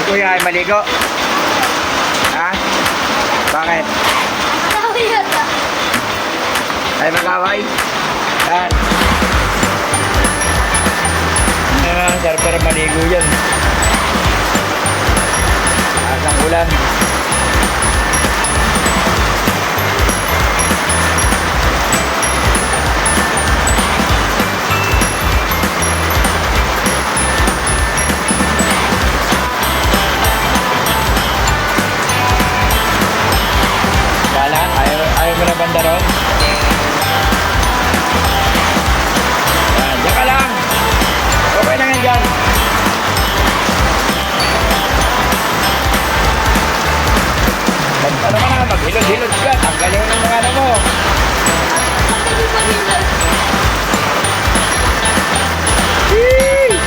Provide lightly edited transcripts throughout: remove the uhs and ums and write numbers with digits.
kuya ay maligo? Ha? Bakit? Ay mag-away? Yan. Sarap para maligo yan. Asang ulan. Wala? Ayaw mo na banda ron? Yan, diyan ka lang. Okay lang yan dyan. Ano ka na, maghilod-hilod ka. Tanggalin mo ng mga ano mo. Yee!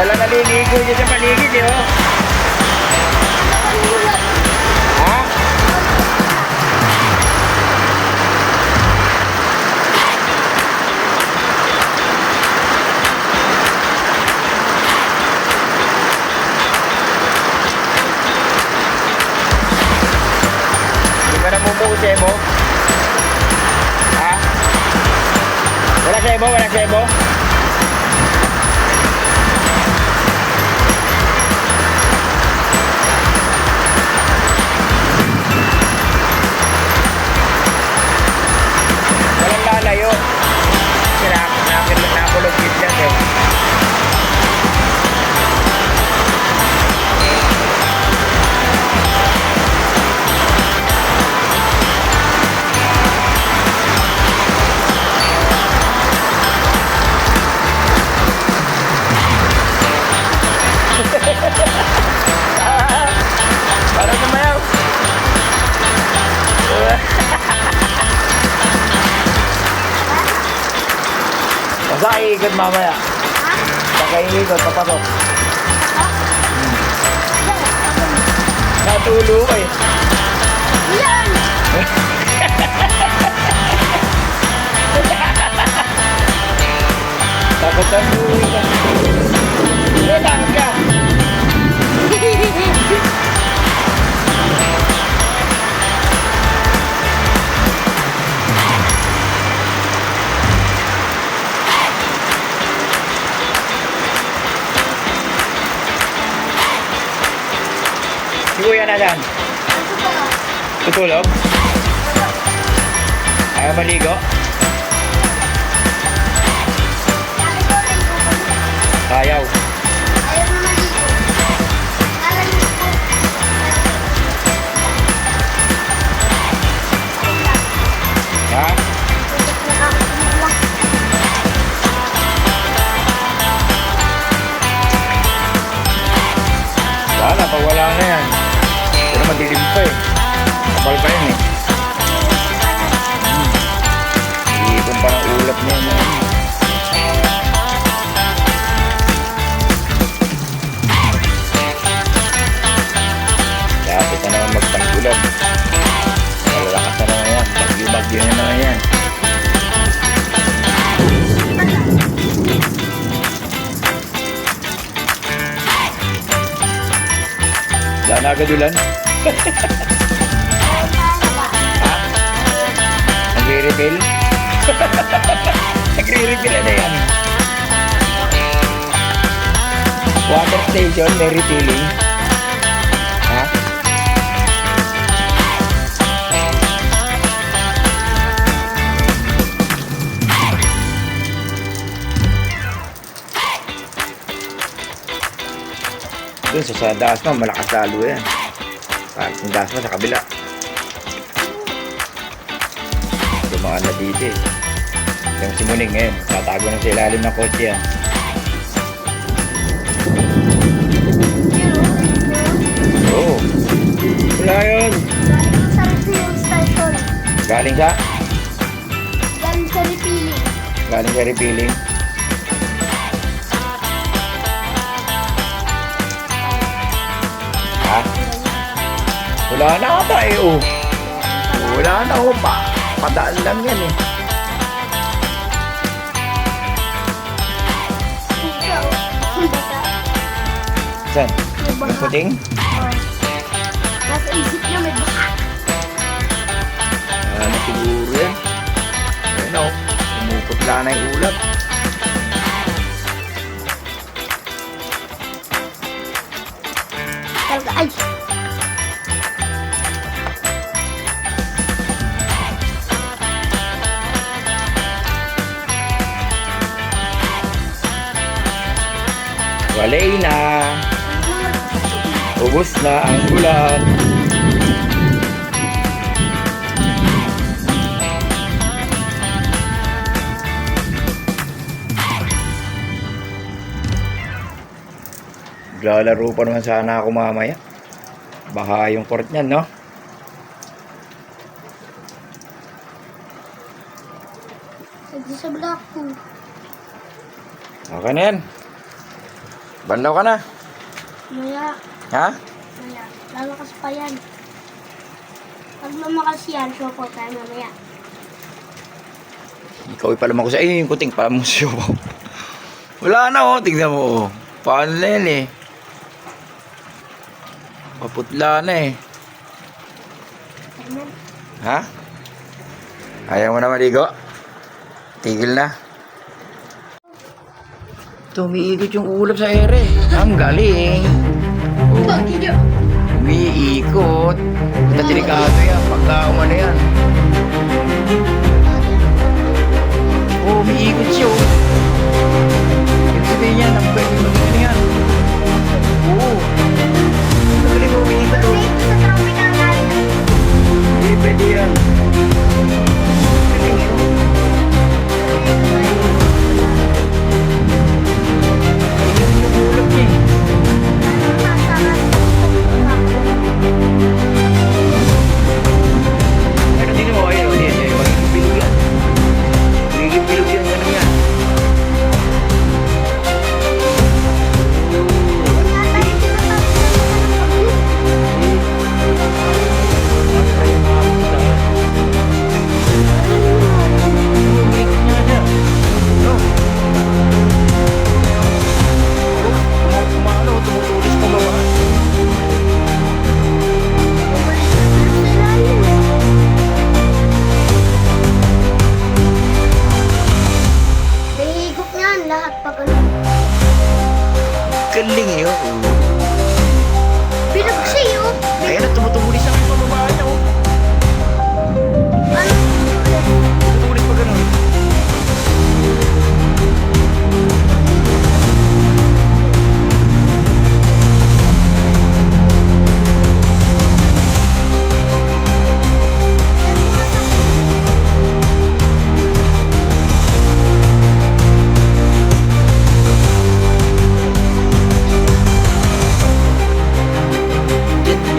Wala naliligo dyan sa paligid eh, oh. Ha? Hindi ka namumuti mo? Ha? Wala sebo? Wala sebo? Layo. Napulog yun dyan eh. Parang sumayaw. Basta iikot mamaya. Baka iikot, papasok. Natulo ka eh. Yan! Takot ang buhay ka. Ilan ka? Si kuya na dyan. Tutulog? Ayaw maligo? Ayaw. Ayaw na maligo. Ha? Wala, pag wala na yan. Pero madilim pa eh. Kapal pa yun eh. Iipon pa ng ulap niya na yun. Kapit na naman magpangulap. Malalakas na naman yan. Bagyo-bagyo na naman yan. Wala na agad ulan. Ha? Nagre-refill? Nagre-refill na yan. Water station, may refilling. Ha? Doon sa daas mo, malakas lalo yan. Parang yung daas mo sa kabila. Dumaan na dito eh. Yung si Muning ngayon, tatago na sa ilalim ng kotse yan. Oo. Wala yun. Sa refill station. Galing sa? Galing sa refilling. Ha? Wala na ata eh, oh. Wala na, oh. Padaan lang yan eh. Ikaw. Basta. Saan? May baka. Yung puting? Oh. Nasa isip niya may baka. Ano siguro yan? Ayun o. Umuputla na yung ulap. Talaga, ay. Walay na. Ubus na ang ulan. Lalaro pa naman sana ako mamaya. Baka yung court niyan, no? Sagdi sa block ko. Okay na yan. Banlaw ka na. Maya. Ha? Maya. Lalakas pa yan. Pag lumakas yan, show po tayo mamaya. Ikaw ipalam ako sa iyo yung kuting pamusyo mo. Wala na, oh. Tignan mo, oh. Paano na yan, eh. Paputla na, eh. Amen. Ha? Ayaw mo na maligo? Tigil na. Tumiikot yung ulap sa ere. Ang galing. Oh, Pag-iyo. umiikot. Punta delikado yan. Pagka umano yan. Oh, umiikot siya, oh. Ibig sabihin niya, pwede magiging yan. Oo. Ang galing, umiikot, oh. Sa tropical island. Hindi pwede yan. Galing, oh. Ayun yung ulap niya, eh. Pero tingnan mo, ayun, ayun, ayun, magiging bilog yan. Magiging bilog yan, ganun yan. Ay, mga puta. Umikot niya niya. No? Kumano, tumutulis pa ba? Nahihigop niyan lahat pag ano. Galing yun. Bilog siya yun. Ayan na, tumutulis ang mga babae niya. Oh. Ano? Tumutulis pa ganun.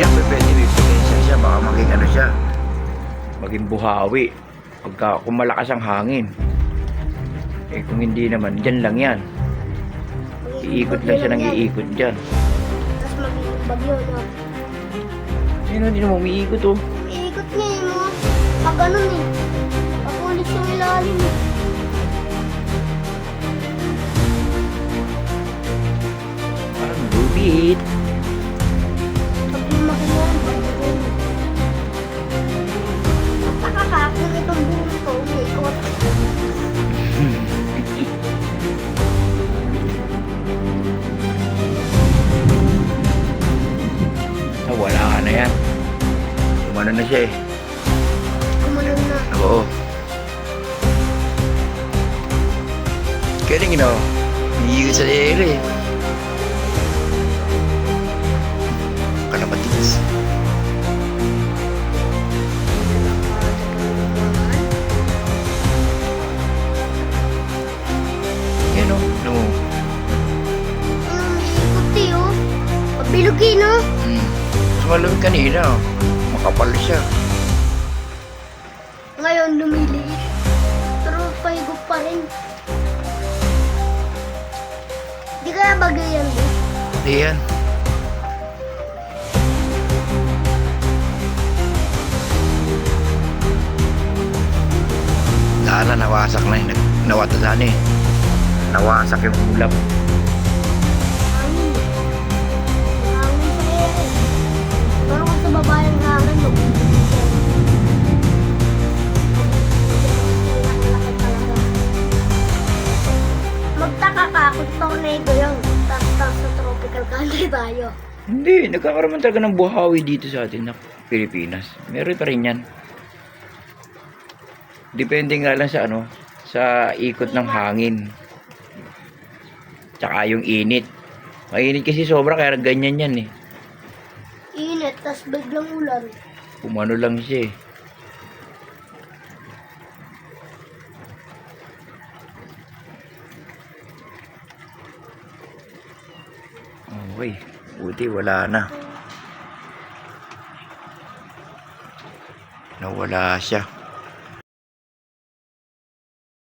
Yan, pwede may potential siya. Baka maging ano siya. Maging buhawi. Kung malakas ang hangin. Eh kung hindi naman, dyan lang yan. Iikot lang siya ng iikot dyan. Tapos magiging bagyo, no? Ayun, hindi naman umiikot, oh. Iikot niya yung mga pag ganun eh. Pag ulit yung ilalim eh. Parang lubit. Pag lumaki mo, pag ganun. Nakakakakong itong buhok ko, umiikot. Wala ka na yan. Umano na siya, eh. Kumanon na. Oo. Galing, no? Iikot sa ere. Kalamatis. Yan, oh. No. Umiikot eh, oh. Pabilog eh, no? Mas malamig kanina, oh. Makapal siya. Ngayon, lumiliit. Pero pa pahigop pa rin. Di kaya bagay yan, di? Hindi yan. Lala, nawasak na yun. Nawatasan eh. Nawasak yung ulap. Hangin. Hangin sa ere. Pero kung sa baba yung hangin, magbibigay siya. Laki talaga. Magtaka ka kung tornado yun. Tapos sa tropical country tayo. Hindi, nagkakaroon talaga ng buhawi dito sa atin na Pilipinas. Meron pa rin yan. Depende nga lang sa ano, sa ikot ng hangin. Tsaka yung init. Mainit kasi sobra kaya ganyan yan eh. Init, tas biglang ulan. Umano lang siya eh. Okay, buti wala na. Nawala siya.